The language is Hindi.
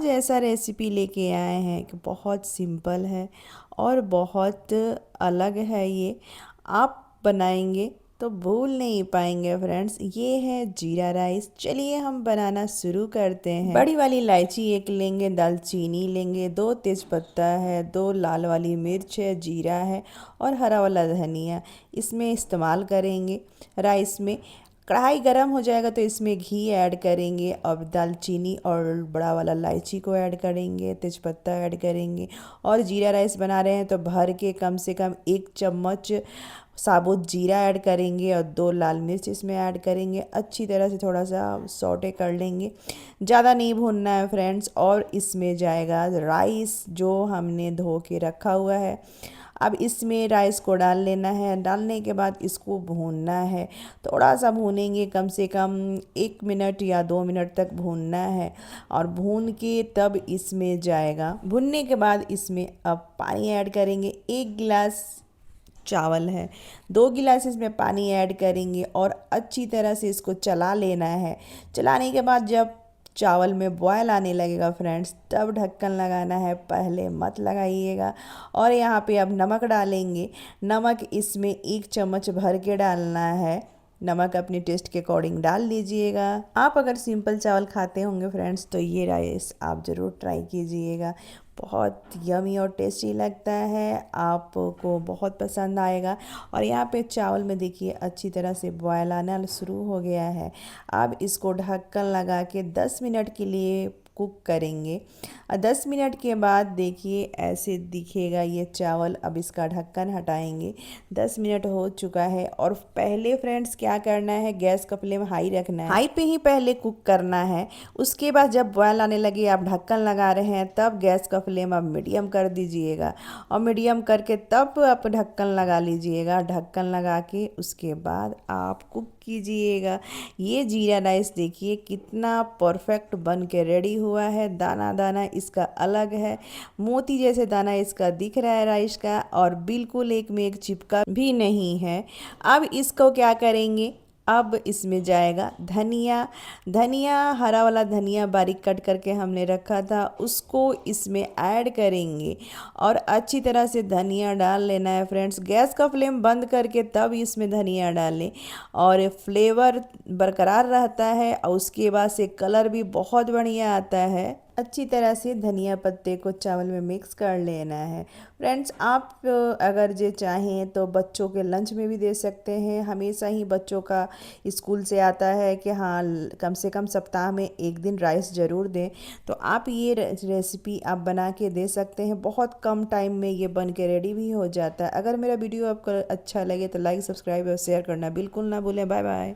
आज ऐसा रेसिपी लेके आए हैं कि बहुत सिंपल है और बहुत अलग है। ये आप बनाएंगे तो भूल नहीं पाएंगे फ्रेंड्स। ये है जीरा राइस। चलिए हम बनाना शुरू करते हैं। बड़ी वाली इलायची एक लेंगे, दालचीनी लेंगे, 2 तेज़पत्ता है, 2 लाल वाली मिर्च है, जीरा है और हरा वाला धनिया इसमें इस्तेमाल करेंगे राइस में। कढ़ाई गरम हो जाएगा तो इसमें घी ऐड करेंगे और दालचीनी और बड़ा वाला इलायची को ऐड करेंगे, तेज़पत्ता ऐड करेंगे और जीरा राइस बना रहे हैं तो भर के कम से कम 1 चम्मच साबुत जीरा ऐड करेंगे और 2 लाल मिर्च इसमें ऐड करेंगे। अच्छी तरह से थोड़ा सा सौटे कर लेंगे, ज़्यादा नहीं भूनना है फ्रेंड्स। और इसमें जाएगा राइस जो हमने धो के रखा हुआ है। अब इसमें राइस को डाल लेना है। डालने के बाद इसको भूनना है, थोड़ा सा भूनेंगे, कम से कम 1 मिनट या 2 मिनट तक भूनना है। और भून के तब इसमें जाएगा। भुनने के बाद इसमें अब पानी ऐड करेंगे। 1 गिलास चावल है, 2 गिलास इसमें पानी ऐड करेंगे और अच्छी तरह से इसको चला लेना है। चलाने के बाद जब चावल में बॉयल आने लगेगा फ्रेंड्स, तब ढक्कन लगाना है, पहले मत लगाइएगा। और यहाँ पे अब नमक डालेंगे। नमक इसमें 1 चम्मच भर के डालना है। नमक अपने टेस्ट के अकॉर्डिंग डाल लीजिएगा। आप अगर सिंपल चावल खाते होंगे फ्रेंड्स तो ये राइस आप ज़रूर ट्राई कीजिएगा। बहुत यमी और टेस्टी लगता है, आपको बहुत पसंद आएगा। और यहाँ पे चावल में देखिए अच्छी तरह से बॉयल आना शुरू हो गया है। अब इसको ढक्कन लगा के 10 मिनट के लिए कुक करेंगे। 10 मिनट के बाद देखिए ऐसे दिखेगा ये चावल। अब इसका ढक्कन हटाएंगे। 10 मिनट हो चुका है और पहले फ्रेंड्स क्या करना है, गैस का फ्लेम हाई रखना है। हाई पे ही पहले कुक करना है। उसके बाद जब बॉयल आने लगे, आप ढक्कन लगा रहे हैं, तब गैस का फ्लेम आप मीडियम कर दीजिएगा और मीडियम करके तब आप ढक्कन लगा लीजिएगा। ढक्कन लगा के उसके बाद आप कुक कीजिएगा। ये जीरा राइस देखिए कितना परफेक्ट बन के रेडी हुआ है। दाना दाना इसका अलग है, मोती जैसे दाना इसका दिख रहा है राइस का, और बिल्कुल एक में एक चिपका भी नहीं है। अब इसको क्या करेंगे, अब इसमें जाएगा धनिया। धनिया हरा वाला धनिया बारीक कट करके हमने रखा था, उसको इसमें ऐड करेंगे और अच्छी तरह से धनिया डाल लेना है फ्रेंड्स। गैस का फ्लेम बंद करके तब इसमें धनिया डालें और फ्लेवर बरकरार रहता है और उसके बाद से कलर भी बहुत बढ़िया आता है। अच्छी तरह से धनिया पत्ते को चावल में मिक्स कर लेना है फ्रेंड्स। आप अगर जे चाहें तो बच्चों के लंच में भी दे सकते हैं। हमेशा ही बच्चों का स्कूल से आता है कि हाँ कम से कम सप्ताह में 1 दिन राइस ज़रूर दें, तो आप ये रेसिपी आप बना के दे सकते हैं। बहुत कम टाइम में ये बन के रेडी भी हो जाता है। अगर मेरा वीडियो आपको अच्छा लगे तो लाइक, सब्सक्राइब और शेयर करना बिल्कुल ना भूलें। Bye bye.